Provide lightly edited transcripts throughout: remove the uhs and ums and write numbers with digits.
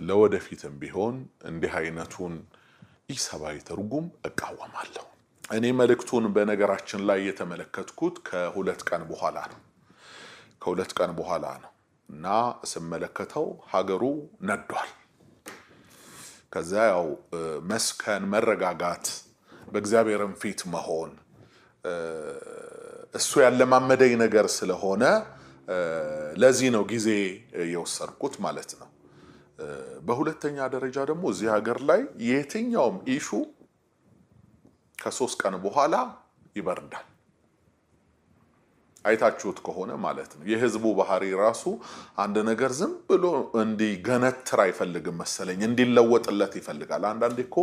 ለወደፊትም ቢሆን እንዲህ አይነቱን ኢሰባዊ ትርጉም እቃወማለሁ። እኔ መልእክቱን በነገራችን ላይ የተመለከትኩት ከሁለት ቀን በኋላ ነው እና ስመለከተው ሀገሩ ነዷል። ከዛ ያው መስከን መረጋጋት በእግዚአብሔርም ፊት መሆን እሱ ያለማመደኝ ነገር ስለሆነ ለዚህ ነው ጊዜ የወሰድኩት ማለት ነው። በሁለተኛ ደረጃ ደግሞ እዚህ ሀገር ላይ የትኛውም ኢሹ ከ3 ቀን በኋላ ይበርዳል። አይታችሁት ከሆነ ማለት ነው። የህዝቡ ባህሪ ራሱ አንድ ነገር ዝም ብሎ እንዲገነትር አይፈልግም መሰለኝ፣ እንዲለወጥለት ይፈልጋል። አንዳንዴ እኮ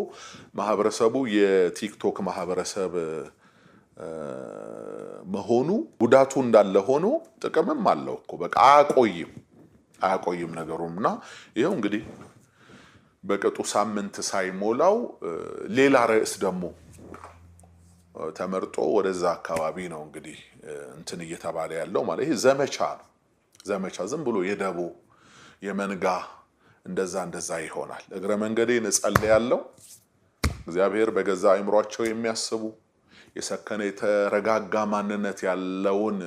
ማህበረሰቡ የቲክቶክ ማህበረሰብ መሆኑ ጉዳቱ እንዳለ ሆኖ ጥቅምም አለው እኮ። በቃ አያቆይም ነገሩና ይሄው እንግዲህ በቅጡ ሳምንት ሳይሞላው ሌላ ርዕስ ደግሞ ተመርጦ ወደዛ አካባቢ ነው እንግዲህ እንትን እየተባለ ያለው ማለት ይሄ ዘመቻ ዝም ብሎ የደቦ የመንጋ እንደዛ ይሆናል። እግረ መንገዴን እጸልያለሁ እግዚአብሔር በገዛ አይምሯቸው የሚያስቡ የሰከነ የተረጋጋ ማንነት ያለውን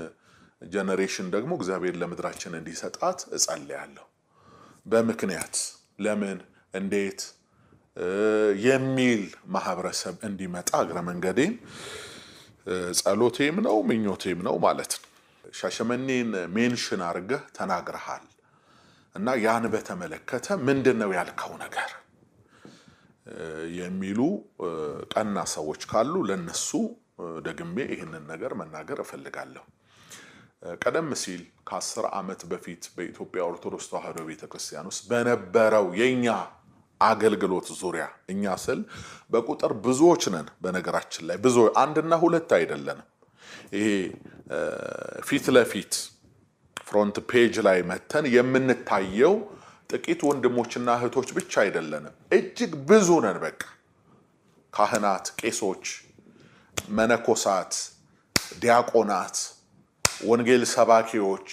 ጀነሬሽን ደግሞ እግዚአብሔር ለምድራችን እንዲሰጣት እጸልያለሁ። በምክንያት ለምን እንዴት የሚል ማህበረሰብ እንዲመጣ እግረ መንገዴን ጸሎቴም ነው ምኞቴም ነው ማለት ነው። ሻሸመኔን ሜንሽን አድርገህ ተናግረሃል እና ያን በተመለከተ ምንድነው ያልከው ነገር የሚሉ ቀና ሰዎች ካሉ ለነሱ ደግሜ ይህንን ነገር መናገር እፈልጋለሁ። ቀደም ሲል ከ10 ዓመት በፊት በኢትዮጵያ ኦርቶዶክስ ተዋሕዶ ቤተክርስቲያን ውስጥ በነበረው የኛ አገልግሎት ዙሪያ እኛ ስል በቁጥር ብዙዎች ነን። በነገራችን ላይ ብዙ አንድና ሁለት አይደለንም። ይሄ ፊት ለፊት ፍሮንት ፔጅ ላይ መተን የምንታየው ጥቂት ወንድሞችና እህቶች ብቻ አይደለንም። እጅግ ብዙ ነን። በቃ ካህናት፣ ቄሶች፣ መነኮሳት፣ ዲያቆናት፣ ወንጌል ሰባኪዎች፣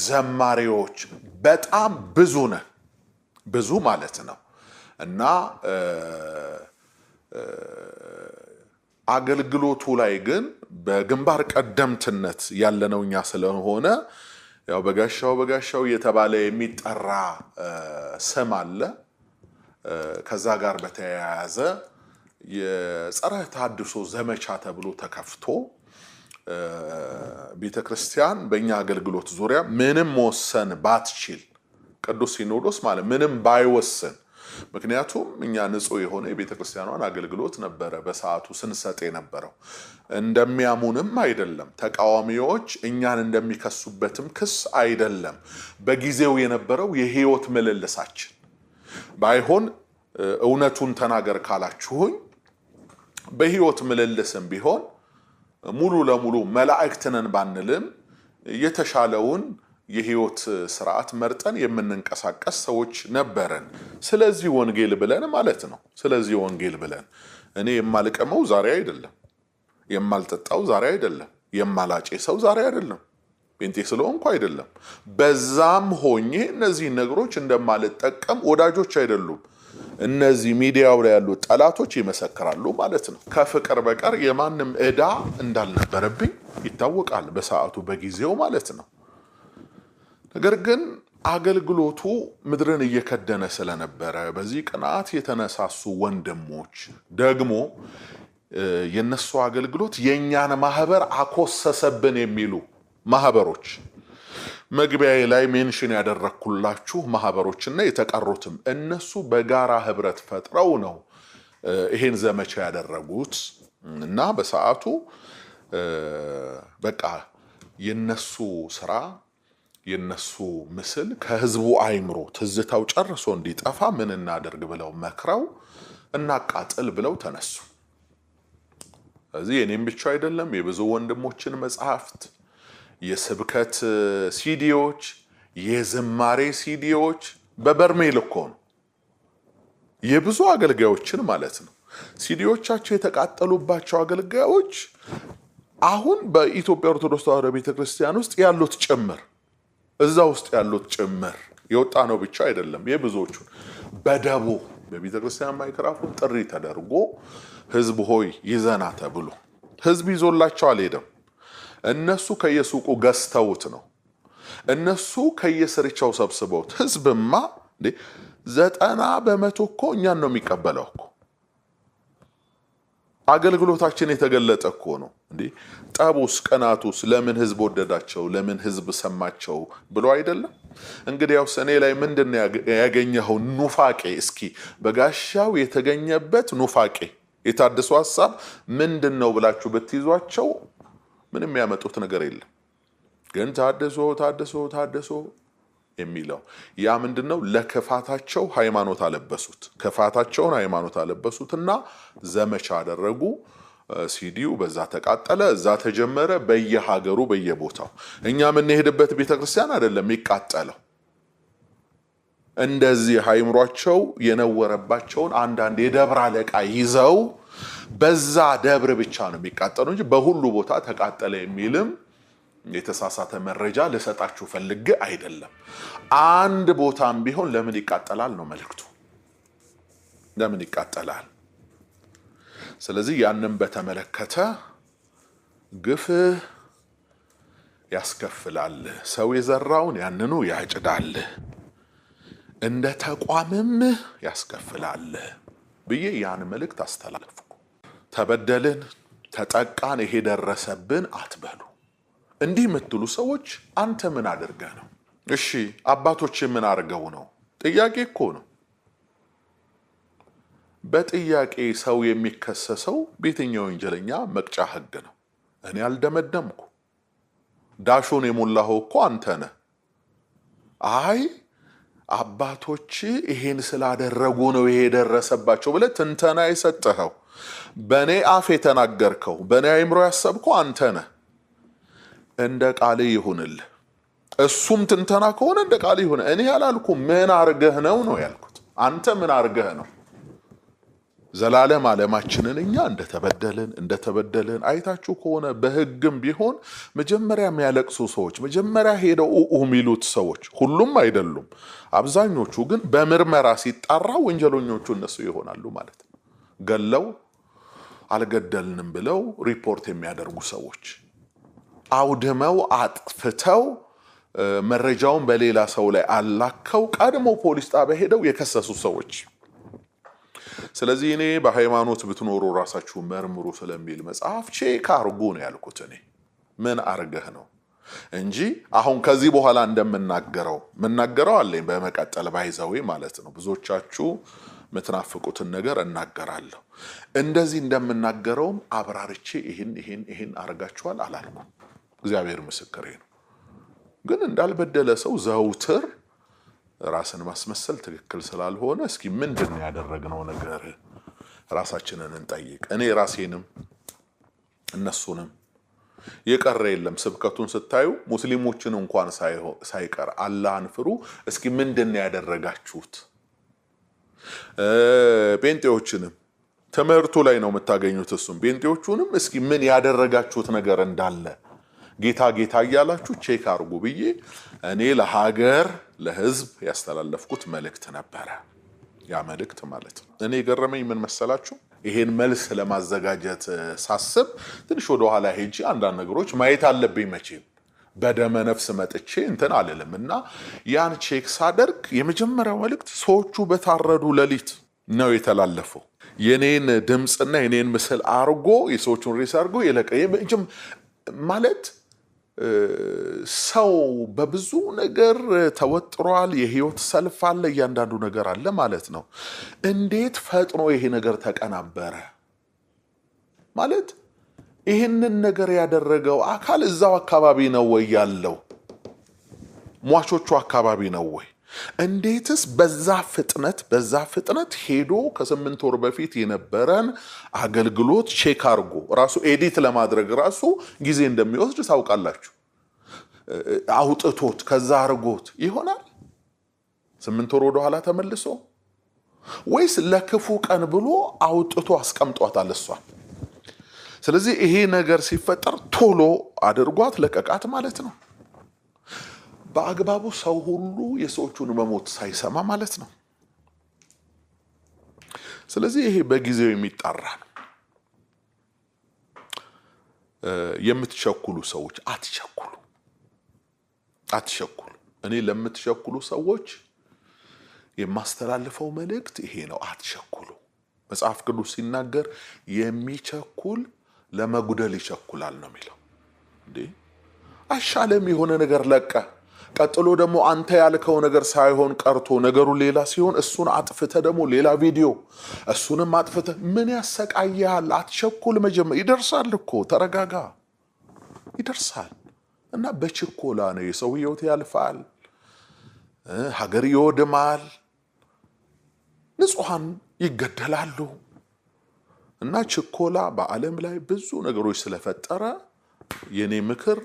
ዘማሪዎች በጣም ብዙ ነን። ብዙ ማለት ነው እና አገልግሎቱ ላይ ግን በግንባር ቀደምትነት ያለነው እኛ ስለሆነ ያው በጋሻው እየተባለ የሚጠራ ስም አለ። ከዛ ጋር በተያያዘ የጸረ ተሐድሶ ዘመቻ ተብሎ ተከፍቶ ቤተክርስቲያን በእኛ አገልግሎት ዙሪያ ምንም መወሰን ባትችል ቅዱስ ሲኖዶስ ማለት ምንም ባይወስን፣ ምክንያቱም እኛ ንጹህ የሆነ የቤተክርስቲያኗን አገልግሎት ነበረ በሰዓቱ ስንሰጥ የነበረው። እንደሚያሙንም አይደለም፣ ተቃዋሚዎች እኛን እንደሚከሱበትም ክስ አይደለም። በጊዜው የነበረው የህይወት ምልልሳችን ባይሆን እውነቱን ተናገር ካላችሁኝ በህይወት ምልልስም ቢሆን ሙሉ ለሙሉ መላእክትነን ባንልም የተሻለውን የህይወት ስርዓት መርጠን የምንንቀሳቀስ ሰዎች ነበረን። ስለዚህ ወንጌል ብለን ማለት ነው። ስለዚህ ወንጌል ብለን እኔ የማልቀመው ዛሬ አይደለም፣ የማልጠጣው ዛሬ አይደለም፣ የማላጨሰው ዛሬ አይደለም፣ ጴንጤ ስለሆንኩ አይደለም። በዛም ሆኜ እነዚህ ነገሮች እንደማልጠቀም ወዳጆች አይደሉም እነዚህ ሚዲያው ላይ ያሉ ጠላቶች ይመሰክራሉ ማለት ነው። ከፍቅር በቀር የማንም ዕዳ እንዳልነበረብኝ ይታወቃል በሰዓቱ በጊዜው ማለት ነው። ነገር ግን አገልግሎቱ ምድርን እየከደነ ስለነበረ በዚህ ቅናት የተነሳሱ ወንድሞች ደግሞ የነሱ አገልግሎት የኛን ማህበር አኮሰሰብን የሚሉ ማህበሮች መግቢያዬ ላይ ሜንሽን ያደረኩላችሁ ማህበሮችና የተቀሩትም እነሱ በጋራ ህብረት ፈጥረው ነው ይሄን ዘመቻ ያደረጉት እና በሰዓቱ በቃ የነሱ ስራ የነሱ ምስል ከህዝቡ አይምሮ ትዝታው ጨርሶ እንዲጠፋ ምን እናደርግ ብለው መክረው እናቃጥል ብለው ተነሱ። ስለዚህ እኔም ብቻ አይደለም የብዙ ወንድሞችን መጽሐፍት፣ የስብከት ሲዲዎች፣ የዝማሬ ሲዲዎች በበርሜል እኮ ነው የብዙ አገልጋዮችን ማለት ነው ሲዲዎቻቸው የተቃጠሉባቸው አገልጋዮች አሁን በኢትዮጵያ ኦርቶዶክስ ተዋሕዶ ቤተክርስቲያን ውስጥ ያሉት ጭምር እዛ ውስጥ ያሉት ጭምር የወጣ ነው ብቻ አይደለም የብዙዎቹ በደቦ በቤተክርስቲያን ማይክራፎን ጥሪ ተደርጎ ህዝብ ሆይ ይዘና ተብሎ ህዝብ ይዞላቸው አልሄደም። እነሱ ከየሱቁ ገዝተውት ነው። እነሱ ከየስርቻው ሰብስበውት። ህዝብማ 90% እኮ እኛን ነው የሚቀበለው እኮ። አገልግሎታችን የተገለጠ እኮ ነው እንዴ። ጠቡስ ቀናቱስ ለምን ህዝብ ወደዳቸው ለምን ህዝብ ሰማቸው ብሎ አይደለም። እንግዲያውስ እኔ ላይ ምንድነው ያገኘው ኑፋቄ? እስኪ በጋሻው የተገኘበት ኑፋቄ የታደሰው ሐሳብ ምንድነው ብላችሁ ብትይዟቸው ምንም ያመጡት ነገር የለም። ግን ታደሶ የሚለው ያ ምንድነው? ለከፋታቸው ሃይማኖት አለበሱት። ከፋታቸውን ሃይማኖት አለበሱትና ዘመቻ አደረጉ። ሲዲው በዛ ተቃጠለ፣ እዛ ተጀመረ፣ በየሀገሩ በየቦታው። እኛ የምንሄድበት ቤተክርስቲያን አይደለም ይቃጠለው። እንደዚህ ሃይምሯቸው የነወረባቸውን አንዳንድ የደብር አለቃ ይዘው በዛ ደብር ብቻ ነው የሚቃጠለው እንጂ በሁሉ ቦታ ተቃጠለ የሚልም የተሳሳተ መረጃ ለሰጣችሁ ፈልጌ አይደለም። አንድ ቦታም ቢሆን ለምን ይቃጠላል ነው መልእክቱ። ለምን ይቃጠላል? ስለዚህ ያንን በተመለከተ ግፍ ያስከፍላል። ሰው የዘራውን ያንኑ ያጭዳል፣ እንደ ተቋምም ያስከፍላል ብዬ ያን መልእክት አስተላለፍኩ። ተበደልን፣ ተጠቃን፣ ይሄ ደረሰብን አትበሉ። እንዲህ የምትሉ ሰዎች አንተ ምን አድርገህ ነው? እሺ አባቶች ምን አድርገው ነው? ጥያቄ እኮ ነው። በጥያቄ ሰው የሚከሰሰው በየትኛው ወንጀለኛ መቅጫ ህግ ነው? እኔ አልደመደምኩ። ዳሾን የሞላኸው እኮ አንተ ነህ። አይ አባቶች ይሄን ስላደረጉ ነው ይሄ ደረሰባቸው ብለህ ትንተና የሰጠኸው፣ በኔ አፍ የተናገርከው፣ በኔ አይምሮ ያሰብከው አንተ ነህ። እንደ ቃል ይሁንልህ። እሱም ትንተና ከሆነ እንደ ቃል ይሁን። እኔ ያላልኩ ምን አርገህ ነው ነው ያልኩት። አንተ ምን አርገህ ነው? ዘላለም ዓለማችንን እኛ እንደተበደልን አይታችሁ ከሆነ በህግም ቢሆን መጀመሪያ የሚያለቅሱ ሰዎች፣ መጀመሪያ ሄደው የሚሉት ሰዎች ሁሉም አይደሉም፣ አብዛኞቹ ግን በምርመራ ሲጣራ ወንጀለኞቹ እነሱ ይሆናሉ ማለት ነው። ገለው አልገደልንም ብለው ሪፖርት የሚያደርጉ ሰዎች፣ አውድመው አጥፍተው መረጃውን በሌላ ሰው ላይ አላከው ቀድሞ ፖሊስ ጣቢያ ሄደው የከሰሱ ሰዎች። ስለዚህ እኔ በሃይማኖት ብትኖሩ ራሳችሁ መርምሩ ስለሚል መጽሐፍ ቼክ አርጉ ነው ያልኩት። እኔ ምን አርገህ ነው እንጂ አሁን ከዚህ በኋላ እንደምናገረው አለኝ በመቀጠል ባይዘው ማለት ነው። ብዙዎቻችሁ ምትናፍቁትን ነገር እናገራለሁ። እንደዚህ እንደምናገረውም አብራርቼ ይሄን አርጋችኋል አላልኩም። እግዚአብሔር ምስክሬ ነው። ግን እንዳልበደለ ሰው ዘውትር ራስን ማስመሰል ትክክል ስላልሆነ እስኪ ምንድነው ያደረግነው ነገር ራሳችንን እንጠይቅ። እኔ ራሴንም እነሱንም የቀረ የለም። ስብከቱን ስታዩ ሙስሊሞችን እንኳን ሳይቀር አላህን ፍሩ፣ እስኪ ምንድነው ያደረጋችሁት? ጴንጤዎችንም ትምህርቱ ላይ ነው የምታገኙት። እሱም ጴንጤዎቹንም እስኪ ምን ያደረጋችሁት ነገር እንዳለ ጌታ እያላችሁ ቼክ አርጉ ብዬ እኔ ለሀገር ለህዝብ ያስተላለፍኩት መልእክት ነበረ። ያ መልእክት ማለት ነው። እኔ ገረመኝ ምን መሰላችሁ? ይሄን መልስ ለማዘጋጀት ሳስብ ትንሽ ወደ ኋላ ሄጂ አንዳንድ ነገሮች ማየት አለብኝ። መቼም በደመ ነፍስ መጥቼ እንትን አልልምና ያን ቼክ ሳደርግ የመጀመሪያው መልእክት ሰዎቹ በታረዱ ሌሊት ነው የተላለፈው። የኔን ድምጽና የኔን ምስል አርጎ የሰዎቹን ሬስ አርጎ የለቀየ ማለት ሰው በብዙ ነገር ተወጥሯል። የህይወት ሰልፍ አለ፣ እያንዳንዱ ነገር አለ ማለት ነው። እንዴት ፈጥኖ ይሄ ነገር ተቀናበረ ማለት ይሄንን ነገር ያደረገው አካል እዛው አካባቢ ነው ወይ ያለው? ሟቾቹ አካባቢ ነው ወይ? እንዴትስ በዛ ፍጥነት ሄዶ ከ8 ወር በፊት የነበረን አገልግሎት ቼክ አርጎ ራሱ ኤዲት ለማድረግ ራሱ ጊዜ እንደሚወስድ ታውቃላችሁ። አውጥቶት ከዛ አርጎት ይሆናል 8 ወር ወደ ኋላ ተመልሶ ወይስ ለክፉ ቀን ብሎ አውጥቶ አስቀምጧታል እሷ? ስለዚህ ይሄ ነገር ሲፈጠር ቶሎ አድርጓት ለቀቃት ማለት ነው። በአግባቡ ሰው ሁሉ የሰዎቹን መሞት ሳይሰማ ማለት ነው። ስለዚህ ይሄ በጊዜው የሚጣራ ነው። የምትቸኩሉ ሰዎች አትቸኩሉ። እኔ ለምትቸኩሉ ሰዎች የማስተላልፈው መልእክት ይሄ ነው። አትቸኩሉ። መጽሐፍ ቅዱስ ሲናገር የሚቸኩል ለመጉደል ይቸኩላል ነው የሚለው። እንዴ አይሻለም የሆነ ነገር ለቀ ቀጥሎ ደግሞ አንተ ያልከው ነገር ሳይሆን ቀርቶ ነገሩ ሌላ ሲሆን እሱን አጥፍተ ደግሞ ሌላ ቪዲዮ እሱንም አጥፍተ ምን ያሰቃያል? አትቸኩል። መጀመሪያ ይደርሳል እኮ ተረጋጋ። ይደርሳል። እና በችኮላ ነው የሰው ሕይወት ያልፋል፣ ሀገር ይወድማል፣ ንጹሃን ይገደላሉ። እና ችኮላ በዓለም ላይ ብዙ ነገሮች ስለፈጠረ የኔ ምክር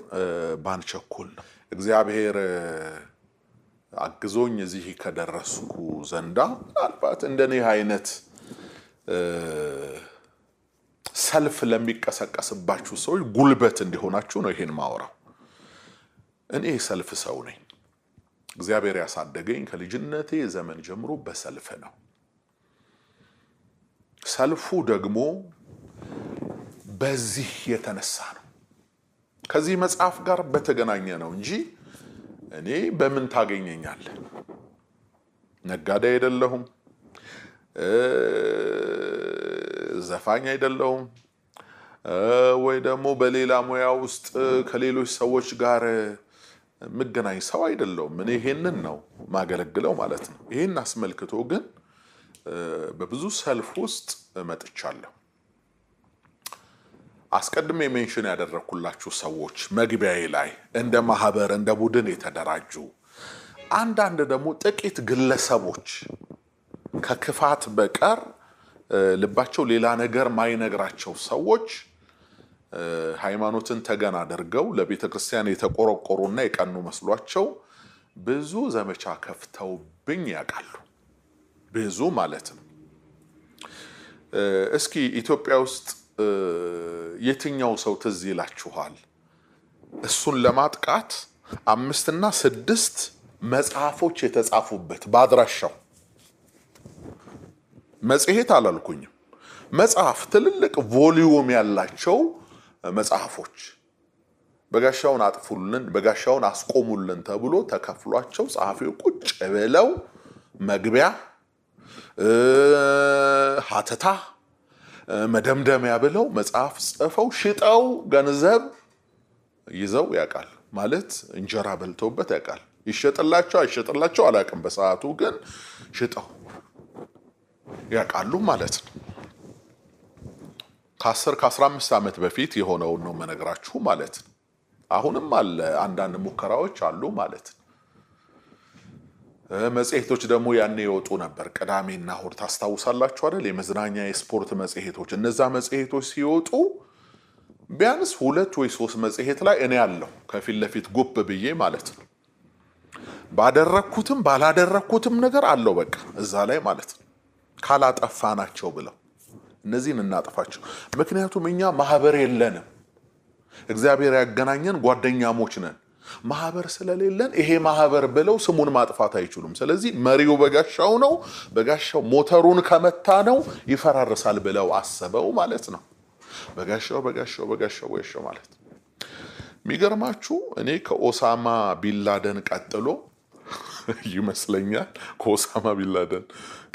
ባንቸኩል ነው። እግዚአብሔር አግዞኝ እዚህ ከደረስኩ ዘንዳ ምናልባት እንደኔ አይነት ሰልፍ ለሚቀሰቀስባችሁ ሰዎች ጉልበት እንዲሆናችሁ ነው ይሄን ማወራው። እኔ ሰልፍ ሰው ነኝ። እግዚአብሔር ያሳደገኝ ከልጅነቴ ዘመን ጀምሮ በሰልፍ ነው። ሰልፉ ደግሞ በዚህ የተነሳ ነው። ከዚህ መጽሐፍ ጋር በተገናኘ ነው እንጂ እኔ በምን ታገኘኛለህ? ነጋዴ አይደለሁም፣ ዘፋኝ አይደለሁም፣ ወይ ደግሞ በሌላ ሙያ ውስጥ ከሌሎች ሰዎች ጋር መገናኝ ሰው አይደለሁም። እኔ ይሄንን ነው ማገለግለው ማለት ነው። ይሄን አስመልክቶ ግን በብዙ ሰልፍ ውስጥ መጥቻለሁ። አስቀድሜ ሜንሽን ያደረኩላችሁ ሰዎች መግቢያዬ ላይ እንደ ማህበር እንደ ቡድን የተደራጁ አንዳንድ ደግሞ ጥቂት ግለሰቦች ከክፋት በቀር ልባቸው ሌላ ነገር ማይነግራቸው ሰዎች ሃይማኖትን ተገን አድርገው ለቤተክርስቲያን የተቆረቆሩና የቀኑ መስሏቸው ብዙ ዘመቻ ከፍተውብኝ ያውቃሉ። ብዙ ማለት ነው። እስኪ ኢትዮጵያ ውስጥ የትኛው ሰው ትዝ ይላችኋል እሱን ለማጥቃት 5 እና 6 መጽሐፎች የተጻፉበት ባድራሻው? መጽሔት አላልኩኝም፣ መጽሐፍ፣ ትልልቅ ቮሊዩም ያላቸው መጽሐፎች በጋሻውን አጥፉልን፣ በጋሻውን አስቆሙልን ተብሎ ተከፍሏቸው ጸሐፊው ቁጭ ብለው መግቢያ ሀተታ መደምደሚያ ብለው መጽሐፍ ጽፈው ሽጠው ገንዘብ ይዘው ያውቃል። ማለት እንጀራ በልተውበት ያውቃል። ይሸጥላቸው አይሸጥላቸው አላውቅም። በሰዓቱ ግን ሽጠው ያውቃሉ ማለት ነው። ከ10 ከ15 ዓመት በፊት የሆነውን ነው መነግራችሁ ማለት ነው። አሁንም አለ አንዳንድ ሙከራዎች አሉ ማለት ነው። መጽሔቶች ደግሞ ያኔ ይወጡ ነበር። ቅዳሜና እሁድ ታስታውሳላችሁ አይደል? የመዝናኛ የስፖርት መጽሔቶች። እነዛ መጽሔቶች ሲወጡ ቢያንስ 2 ወይ 3 መጽሔት ላይ እኔ ያለው ከፊት ለፊት ጉብ ብዬ ማለት ነው። ባደረኩትም ባላደረኩትም ነገር አለው በቃ እዛ ላይ ማለት ነው። ካላጠፋናቸው ብለው እነዚህን እናጥፋቸው። ምክንያቱም እኛ ማህበር የለንም። እግዚአብሔር ያገናኘን ጓደኛሞች ነን። ማህበር ስለሌለን ይሄ ማህበር ብለው ስሙን ማጥፋት አይችሉም። ስለዚህ መሪው በጋሻው ነው። በጋሻው ሞተሩን ከመታ ነው ይፈራርሳል ብለው አሰበው ማለት ነው። በጋሻው ማለት ነው። የሚገርማችሁ እኔ ከኦሳማ ቢንላደን ቀጥሎ ይመስለኛል ከኦሳማ ቢንላደን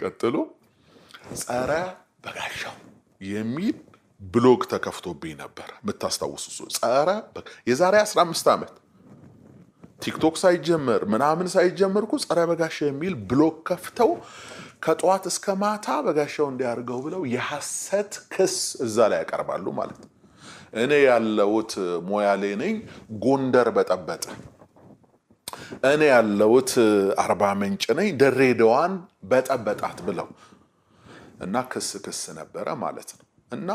ቀጥሎ ጸረ በጋሻው የሚል ብሎግ ተከፍቶብኝ ነበር። የምታስታውሱ ጸረ የዛሬ 15 ዓመት ቲክቶክ ሳይጀመር ምናምን ሳይጀመርኩ ጸረ በጋሻው የሚል ብሎግ ከፍተው ከጧት እስከ ማታ በጋሻው እንዲያርገው ብለው የሐሰት ክስ እዛ ላይ ያቀርባሉ ማለት ነው። እኔ ያለውት ሞያሌ ነኝ፣ ጎንደር በጠበጠ። እኔ ያለውት አርባ ምንጭ ነኝ፣ ድሬዳዋን በጠበጣት ብለው እና ክስ ነበረ ማለት ነው። እና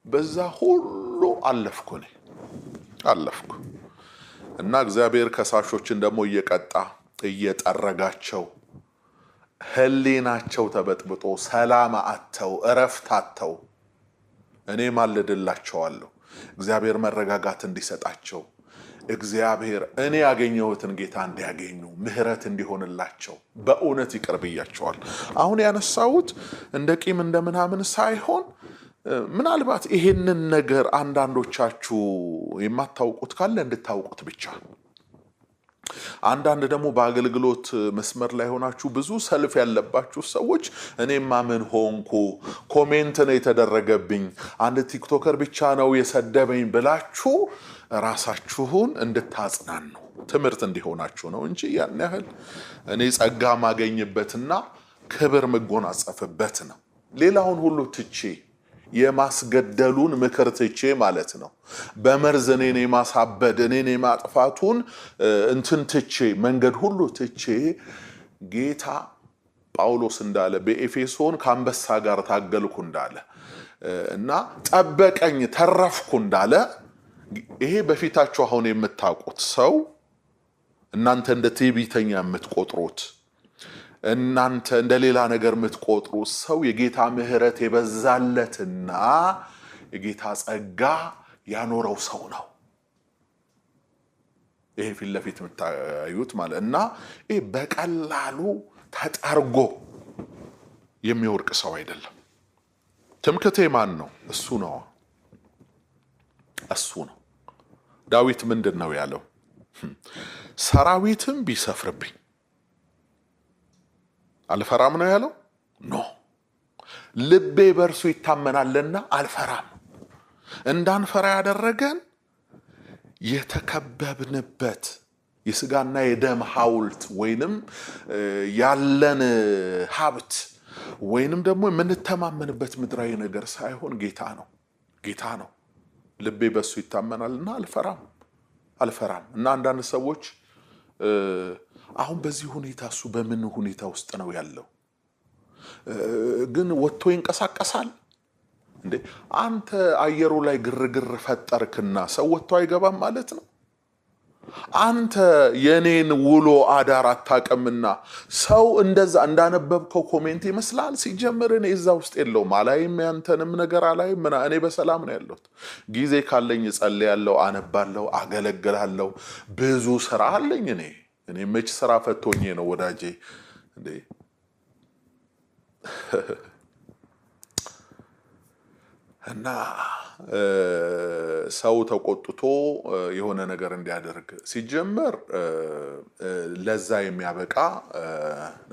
በዛ ሁሉ አለፍኩ እና እግዚአብሔር ከሳሾችን ደግሞ እየቀጣ እየጠረጋቸው ህሊናቸው ተበጥብጦ ሰላም አጥተው እረፍት አጥተው እኔ ማልድላቸዋለሁ። እግዚአብሔር መረጋጋት እንዲሰጣቸው እግዚአብሔር እኔ ያገኘሁትን ጌታ እንዲያገኙ ምህረት እንዲሆንላቸው በእውነት ይቀርብያቸዋል። አሁን ያነሳሁት እንደ ቂም እንደምናምን ሳይሆን ምናልባት ይሄንን ነገር አንዳንዶቻችሁ የማታውቁት ካለ እንድታውቁት ብቻ። አንዳንድ ደግሞ በአገልግሎት መስመር ላይ ሆናችሁ ብዙ ሰልፍ ያለባችሁ ሰዎች እኔማ ምን ሆንኩ ኮሜንት ነው የተደረገብኝ አንድ ቲክቶከር ብቻ ነው የሰደበኝ ብላችሁ ራሳችሁን እንድታጽናኑ ትምህርት እንዲሆናችሁ ነው እንጂ ያን ያህል እኔ ጸጋ ማገኝበትና ክብር መጎናጸፍበት ነው። ሌላውን ሁሉ ትቼ የማስገደሉን ምክር ትቼ ማለት ነው በመርዝ እኔን የማሳበድ እኔን የማጥፋቱን እንትን ትቼ መንገድ ሁሉ ትቼ ጌታ ጳውሎስ እንዳለ በኤፌሶን ከአንበሳ ጋር ታገልኩ እንዳለ እና ጠበቀኝ ተረፍኩ እንዳለ ይሄ በፊታችሁ አሁን የምታውቁት ሰው እናንተ እንደ ትዕቢተኛ የምትቆጥሩት እናንተ እንደ ሌላ ነገር የምትቆጥሩ ሰው የጌታ ምህረት የበዛለትና የጌታ ጸጋ ያኖረው ሰው ነው። ይሄ ፊት ለፊት የምታዩት ማለት እና ይሄ በቀላሉ ተጠርጎ የሚወርቅ ሰው አይደለም። ትምክህቴ ማን ነው? እሱ ነው። እሱ ነው። ዳዊት ምንድነው ያለው? ሰራዊትም ቢሰፍርብኝ አልፈራም ነው ያለው። ኖ ልቤ በርሱ ይታመናልና አልፈራም። እንዳንፈራ ያደረገን የተከበብንበት የስጋና የደም ሐውልት ወይንም ያለን ሀብት ወይንም ደግሞ የምንተማመንበት ምድራዊ ነገር ሳይሆን ጌታ ነው። ጌታ ነው። ልቤ በሱ ይታመናልና አልፈራም። እና አንዳንድ ሰዎች አሁን በዚህ ሁኔታ እሱ በምን ሁኔታ ውስጥ ነው ያለው? ግን ወጥቶ ይንቀሳቀሳል እንዴ? አንተ አየሩ ላይ ግርግር ፈጠርክና ሰው ወጥቶ አይገባም ማለት ነው? አንተ የኔን ውሎ አዳር አታቀምና ሰው እንደዛ እንዳነበብከው ኮሜንት ይመስላል። ሲጀምር እኔ እዛ ውስጥ የለውም አላይም፣ ያንተንም ነገር አላይም። እኔ በሰላም ነው ያለሁት። ጊዜ ካለኝ እጸልያለሁ፣ አነባለሁ፣ አገለግላለሁ። ብዙ ስራ አለኝ። እኔ መች ስራ ፈቶኝ ነው ወዳጄ እንዴ? እና ሰው ተቆጥቶ የሆነ ነገር እንዲያደርግ ሲጀመር ለዛ የሚያበቃ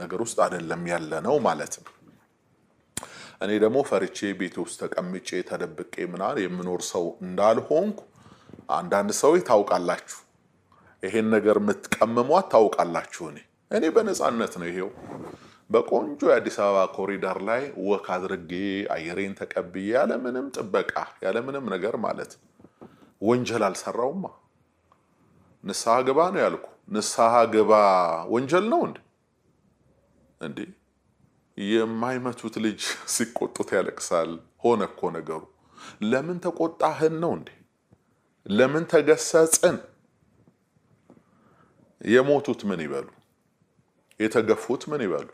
ነገር ውስጥ አይደለም ያለ ነው ማለት ነው። እኔ ደግሞ ፈርቼ ቤት ውስጥ ተቀምጬ ተደብቄ ምናል የምኖር ሰው እንዳልሆንኩ አንዳንድ ሰው ታውቃላችሁ። ይሄን ነገር የምትቀመሟት ታውቃላችሁ። እኔ በነፃነት ነው ይሄው በቆንጆ የአዲስ አበባ ኮሪደር ላይ ወክ አድርጌ አየሬን ተቀብዬ ያለ ምንም ጥበቃ ያለ ምንም ነገር ማለት ወንጀል አልሰራውማ። ንስሐ ግባ ነው ያልኩ። ንስሐ ግባ ወንጀል ነው እንዴ? የማይመቱት ልጅ ሲቆጡት ያለቅሳል። ሆነ እኮ ነገሩ። ለምን ተቆጣህን ነው እንዴ? ለምን ተገሰጽን? የሞቱት ምን ይበሉ? የተገፉት ምን ይበሉ?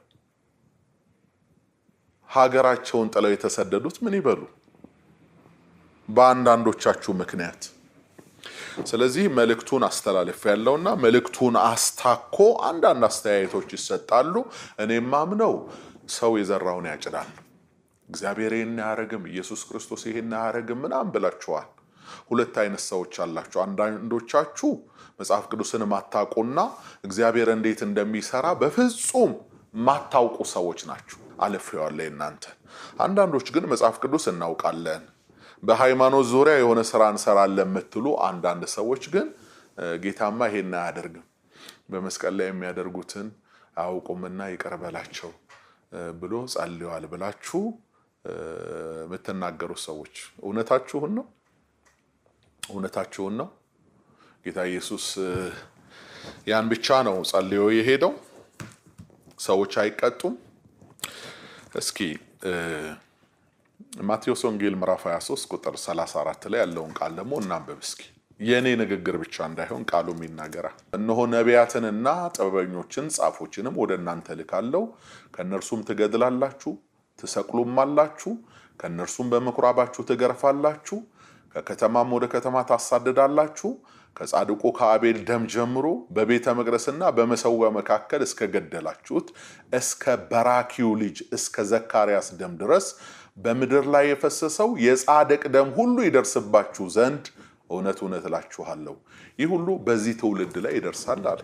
ሀገራቸውን ጥለው የተሰደዱት ምን ይበሉ? በአንዳንዶቻችሁ ምክንያት። ስለዚህ መልእክቱን አስተላልፍ ያለውና መልእክቱን አስታኮ አንዳንድ አስተያየቶች ይሰጣሉ። እኔም ማምነው ሰው የዘራውን ያጭዳል። እግዚአብሔር ይሄን ያረግም፣ ኢየሱስ ክርስቶስ ይሄን ያረግም ምናምን ብላችኋል። ሁለት አይነት ሰዎች አላችሁ። አንዳንዶቻችሁ መጽሐፍ ቅዱስን ማታውቁና እግዚአብሔር እንዴት እንደሚሰራ በፍጹም ማታውቁ ሰዎች ናችሁ። አለፈዋለሁ እናንተ። አንዳንዶች ግን መጽሐፍ ቅዱስ እናውቃለን፣ በሃይማኖት ዙሪያ የሆነ ስራ እንሰራለን የምትሉ አንዳንድ ሰዎች ግን ጌታማ ይሄን አያደርግም፣ በመስቀል ላይ የሚያደርጉትን አያውቁምና ይቅር በላቸው ብሎ ጸልየዋል ብላችሁ የምትናገሩ ሰዎች እውነታችሁን ነው። ጌታ ኢየሱስ ያን ብቻ ነው ጸልዮ የሄደው። ሰዎች አይቀጡም። እስኪ ማቴዎስ ወንጌል ምዕራፍ 23 ቁጥር 34 ላይ ያለውን ቃል ደግሞ እናንብብ እስኪ። የኔ ንግግር ብቻ እንዳይሆን ቃሉም ይናገራል። እነሆ ነቢያትንና ጥበበኞችን ጻፎችንም ወደ እናንተ ልካለሁ፣ ከነርሱም ትገድላላችሁ፣ ትሰቅሉማላችሁ፣ ከነርሱም በምኩራባችሁ ትገርፋላችሁ፣ ከከተማም ወደ ከተማ ታሳድዳላችሁ፣ ከጻድቁ ከአቤል ደም ጀምሮ በቤተ መቅደስና በመሰዊያው መካከል እስከ ገደላችሁት እስከ በራኪው ልጅ እስከ ዘካርያስ ደም ድረስ በምድር ላይ የፈሰሰው የጻድቅ ደም ሁሉ ይደርስባችሁ ዘንድ እውነት እውነት እላችኋለሁ ይህ ሁሉ በዚህ ትውልድ ላይ ይደርሳል አለ።